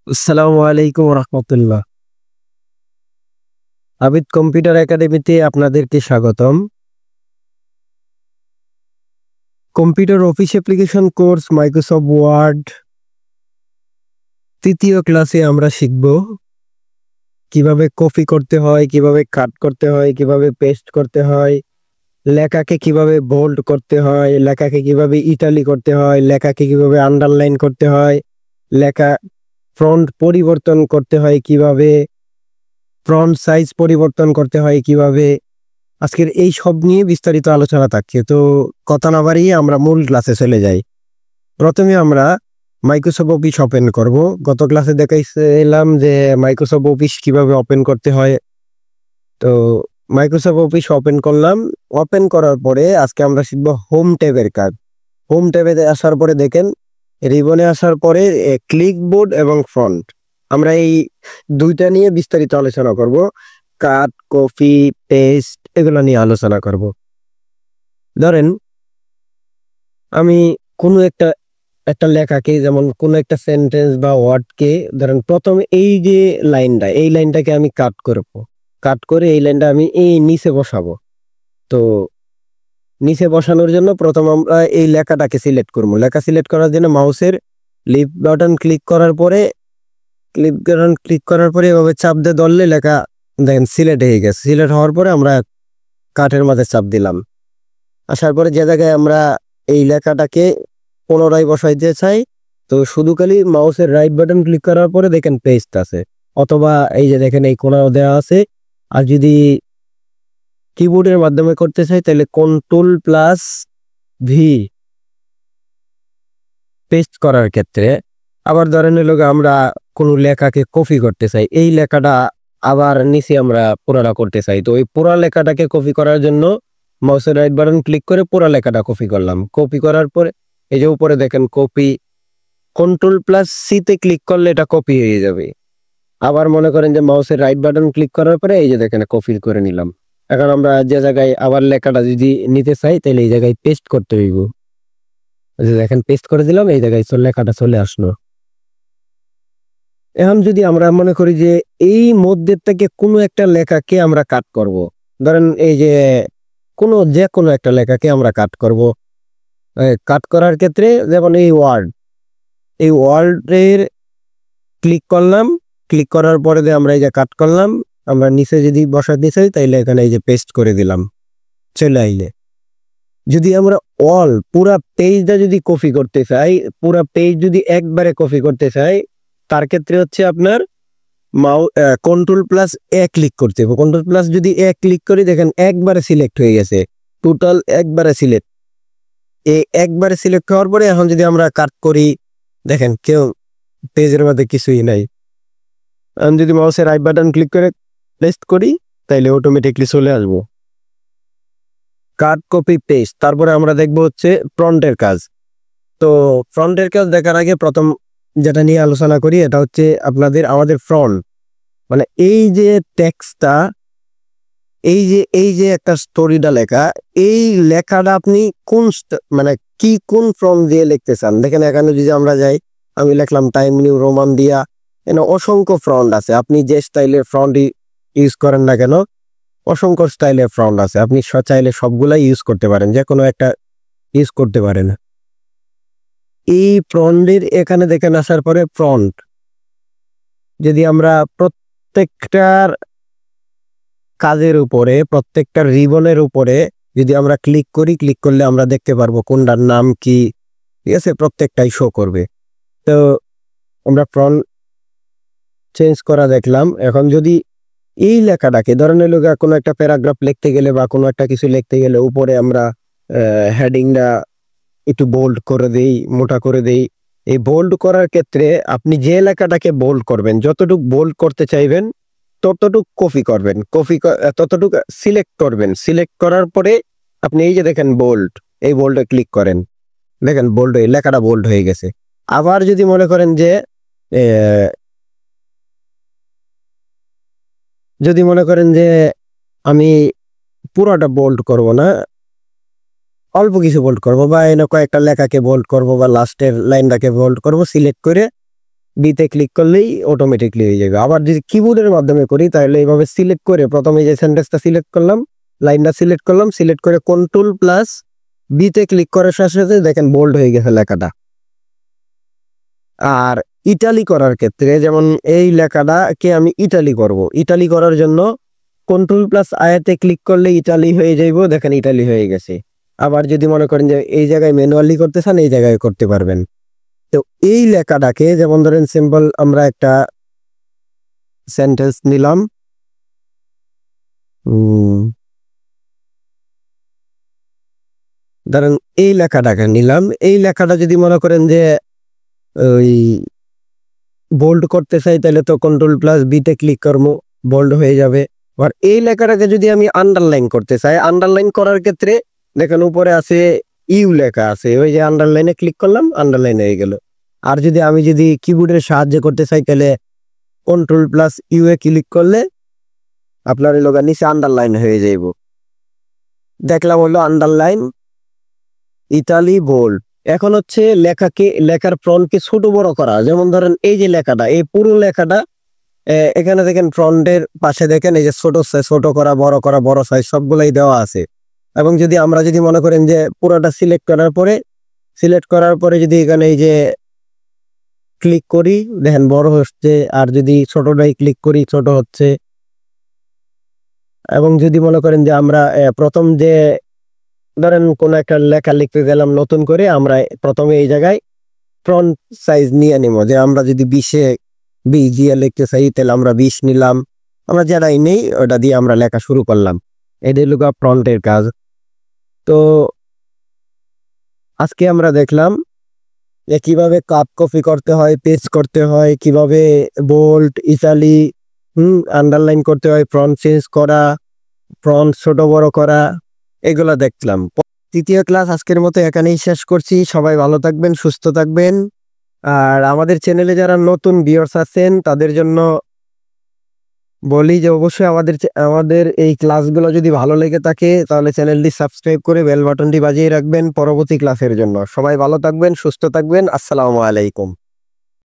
আসসালামু আলাইকুম রহমতুল্লাহ। আবিদ কম্পিউটার একাডেমিতে আপনাদেরকে স্বাগতম। Computer office application course Microsoft Word তৃতীয় ক্লাসে আমরা শিখব কিভাবে কপি করতে হয়, কিভাবে কাট করতে হয়, কিভাবে পেস্ট করতে হয়, লেখাকে কিভাবে বোল্ড করতে হয়, লেখাকে কিভাবে ইটালি করতে হয়, লেখাকে কিভাবে আন্ডারলাইন করতে হয়, লেখা ফন্ট পরিবর্তন করতে হয় কিভাবে, ফন্ট সাইজ পরিবর্তন করতে হয় কিভাবে। আজকের এই সব নিয়ে বিস্তারিত আলোচনা থাকছে। তো কথা না বাড়িয়ে আমরা মূল ক্লাসে চলে যাই। প্রথমে আমরা মাইক্রোসফট অফিস ওপেন করব। গত ক্লাসে দেখাইছিলাম যে মাইক্রোসফট অফিস কিভাবে ওপেন করতে হয়। তো মাইক্রোসফট অফিস ওপেন করলাম। ওপেন করার পরে আজকে আমরা শিখব হোম ট্যাবের কাজ। হোম ট্যাবে আসার পরে দেখেন রিবনে আসার পরে ক্লিকবোর্ড এবং ফন্ট, আমরা এই দুইটা নিয়ে বিস্তারিত আলোচনা করব। কাট, কপি, পেস্ট এগুলো নিয়ে আলোচনা করব। ধরেন আমি কোনো একটা একটা লেখাকে, যেমন কোনো একটা সেন্টেন্স বা ওয়ার্ডকে ধরেন প্রথমে এই লাইনটাকে আমি কাট করব। কাট করে এই লাইনটা আমি এই নিচে বসাবো। তো নিচে বসানোর জন্য প্রথম আমরা এই লেখাটাকে সিলেক্ট করব। লেখা সিলেক্ট করার জন্য মাউসের লিফট বাটন ক্লিক করার পরে এভাবে চাপ দিয়ে ধরলে লেখা দেখেন সিলেক্ট হয়ে গেছে। সিলেক্ট হওয়ার পরে আমরা কাঠের মাঝে চাপ দিলাম। আসার পরে যে জায়গায় আমরা এই লেখাটাকে পুনরায় বসাইতে চাই, তো শুধু খালি মাউসের রাইট বাটন ক্লিক করার পরে দেখেন পেস্ট আছে, অথবা এই যে দেখেন এই কোণাও দেওয়া আছে। আর যদি কিবোর্ডের মাধ্যমে করতে চাই তাহলে কন্ট্রোল প্লাস ভি পেস্ট করার ক্ষেত্রে। আবার ধরেন আমরা কোনো লেখাকে কপি করতে চাই, এই লেখাটা আবার নিচে আমরা পুরাটা করতে চাই, তো ওই পুরা লেখাটাকে কপি করার জন্য মাউসের রাইট বাটন ক্লিক করে পুরা লেখাটা কপি করলাম। কপি করার পরে এই যে উপরে দেখেন কপি, কন্ট্রোল প্লাস সিতে ক্লিক করলে এটা কপি হয়ে যাবে। আবার মনে করেন যে মাউসের রাইট বাটন ক্লিক করার পরে এই যে দেখেন কপি করে নিলাম। এখন আমরা যে জায়গায় আবার লেখাটা যদি নিতে চাই তাহলে এই জায়গায় পেস্ট করতে হইব। দেখেন পেস্ট করে দিলাম, এই জায়গায় লেখাটা চলে আসলো। এখন যদি আমরা মনে করি যে এই মধ্যে থেকে কোনো একটা লেখাকে আমরা কাট করব, ধরেন এই যে যে কোনো একটা লেখাকে আমরা কাট করব। কাট করার ক্ষেত্রে যেমন এই ওয়ার্ডের ক্লিক করলাম, ক্লিক করার পরে আমরা এই যে কাট করলাম, আমরা নিচে যদি বসাতে চাই তাইলে এখানে এই যে পেস্ট করে দিলাম, চলে আইলে। যদি আমরা পুরা পেজটা যদি কপি করতে চাই, পুরা পেজ যদি একবারে কপি করতে চাই, তার ক্ষেত্রে হচ্ছে আপনার কন্ট্রোল প্লাস এ ক্লিক করতে হবে। কন্ট্রোল প্লাস যদি এ ক্লিক করি দেখেন একবারে সিলেক্ট হয়ে গেছে, টোটাল একবারে সিলেক্ট। একবারে সিলেক্ট হওয়ার পরে এখন যদি আমরা কাট করি দেখেন কেউ পেজের মধ্যে কিছুই নাই। আমি যদি মাউসের রাইট বাটন ক্লিক করে পেস্ট করি তাইলে অটোমেটিকলি চলে আসবো। কাট, কপি, পেস্ট। তারপরে আমরা দেখবো হচ্ছে ফ্রন্টের কাজ। তো ফ্রন্টের কাজ দেখার আগে প্রথম যেটা নিয়ে আলোচনা করি এটা হচ্ছে আমাদের ফ্রন্ট, মানে এই যে টেক্সটটা, এই যে একটা স্টোরিটা লেখা, এই লেখাটা আপনি কোন ফ্রন্ট দিয়ে লিখতে চান। দেখেন এখানে যদি আমরা যাই, আমি লিখলাম টাইম নিউ রোমান দিয়া, এখানে অসংখ্য ফ্রন্ট আছে। আপনি যে স্টাইলের ফ্রন্ট ইউজ করেন না কেন, অসংখ্য স্টাইলের ফ্রন্ট আছে, আপনি চাইলে সবগুলাই ইউজ করতে পারেন, যে কোনো একটা ইউজ করতে পারেন। এই ফ্রন্টের এখানে দেখেন আসার পরে ফ্রন্ট, যদি আমরা প্রত্যেকটার কাজের উপরে, প্রত্যেকটা রিবনের উপরে যদি আমরা ক্লিক করি, ক্লিক করলে আমরা দেখতে পারবো কোনটার নাম কি, ঠিক আছে, প্রত্যেকটাই শো করবে। তো আমরা ফ্রন্ট চেঞ্জ করা দেখলাম। এখন যদি এই লেখাটাকে ধরেন কোনো একটা প্যারাগ্রাফ লিখতে গেলে বা কোনো একটা কিছু লিখতে গেলে উপরে আমরা হেডিংটা একটু বোল্ড করে দেই, মোটা করে দেই। এই বোল্ড করার ক্ষেত্রে আপনি যে লেখাটাকে বোল্ড করবেন, যতটুকু বোল্ড করতে চাইবেন ততটুকু ততটুকু সিলেক্ট করবেন। সিলেক্ট করার পরে আপনি এই যে দেখেন বোল্ড, এই বোল্ডে ক্লিক করেন, দেখেন বোল্ড হয়ে লেখাটা বোল্ড হয়ে গেছে। আবার যদি মনে করেন যে আমি পুরোটা বোল্ড করব না, অল্প কিছু বোল্ড করব, বা কয়েকটা লেখাকে বোল্ড করব, বা লাস্টের লাইনটাকে বোল্ড করব, সিলেক্ট করে বিতে ক্লিক করলেই অটোমেটিকলি হয়ে যাবে। আবার যদি কিবোর্ডের মাধ্যমে করি তাহলে এইভাবে সিলেক্ট করে প্রথমে যে সেন্টেন্সটা সিলেক্ট করলাম, লাইনটা সিলেক্ট করলাম, সিলেক্ট করে কন্ট্রোল প্লাস বিতে ক্লিক করার সাথে সাথে দেখেন বোল্ড হয়ে গেছে লেখাটা। আর ইটালি করার ক্ষেত্রে যেমন এই লেখাটাকে আমি ইটালি করব, ইটালি করার জন্য কন্ট্রোল প্লাস আয়াতে ক্লিক করলে ইটালি হয়ে যাইব, দেখেন ইটালি হয়ে গেছে। আবার যদি মনে করেন যে এই জায়গায় ম্যানুয়ালি করতে চান এই জায়গায় করতে পারবেন। তো এই লেখাটাকে যেমন ধরেন সিম্পল আমরা একটা সেন্টেন্স নিলাম, ধরেন এই লেখাটাকে নিলাম, এই লেখাটা যদি মনে করেন যে ওই বোল্ড করতে চাই তাহলে তো কন্ট্রোল প্লাস বিতে ক্লিক করবো, বোল্ড হয়ে যাবে। আর এই লেখাটাকে যদি আমি আন্ডারলাইন করতে চাই, আন্ডারলাইন করার ক্ষেত্রে দেখেন উপরে আছে ইউ লেখা আছে, ওই যে আন্ডারলাইনে ক্লিক করলাম, আন্ডারলাইন হয়ে গেল। আর যদি আমি যদি কিবোর্ডের সাহায্যে করতে চাই তাহলে কন্ট্রোল প্লাস ইউ এ ক্লিক করলে আপনার এই লোগা নিচে আন্ডারলাইন হয়ে যাইব। দেখলাম হলো আন্ডারলাইন, ইতালি, বোল্ড। এখন হচ্ছে লেখার ফ্রন্টকে ছোট বড় করা। যেমন ধরেন এই যে লেখাটা, এই পুরো লেখাটা এখানে দেখেন ফ্রন্টের পাশে দেখেন এই যে ছোট সাইজ, ছোট করা, বড় সাইজ সবগুলাই দেওয়া আছে। এবং যদি আমরা যদি মনে করেন যে পুরোটা সিলেক্ট করার পরে যদি এখানে এই যে ক্লিক করি দেখেন বড় হচ্ছে, আর যদি ছোটটাই ক্লিক করি ছোট হচ্ছে। এবং যদি মনে করেন যে আমরা প্রথম যে ধরেন কোন একটা লেখা লিখতে গেলাম নতুন করে, আমরা প্রথমে এই জায়গায় ফ্রন্ট সাইজ নিয়ে নিব, যে আমরা যদি 20 দিয়ে লিখতে চাই তাহলে আমরা 20 নিলাম, আমরা যারাই নেই ওটা দিয়ে আমরা লেখা শুরু করলাম। এটাই হলো ফ্রন্টের কাজ। তো আজকে আমরা দেখলাম যে কিভাবে কাট কপি করতে হয়, পেস্ট করতে হয়, কিভাবে বোল্ড, ইটালি, আন্ডারলাইন করতে হয়, ফ্রন্ট চেঞ্জ করা, ফ্রন্ট ছোট বড় করা, এগুলো দেখলাম। তৃতীয় ক্লাস আজকের মতো এখানেই শেষ করছি। সবাই ভালো থাকবেন, সুস্থ থাকবেন। আর আমাদের চ্যানেলে যারা নতুন ভিউয়ার্স আছেন তাদের জন্য বলি যে অবশ্যই আমাদের এই ক্লাসগুলো যদি ভালো লেগে থাকে তাহলে চ্যানেলটি সাবস্ক্রাইব করে বেল বাটনটি বাজিয়ে রাখবেন পরবর্তী ক্লাসের জন্য। সবাই ভালো থাকবেন, সুস্থ থাকবেন। আসসালামু আলাইকুম।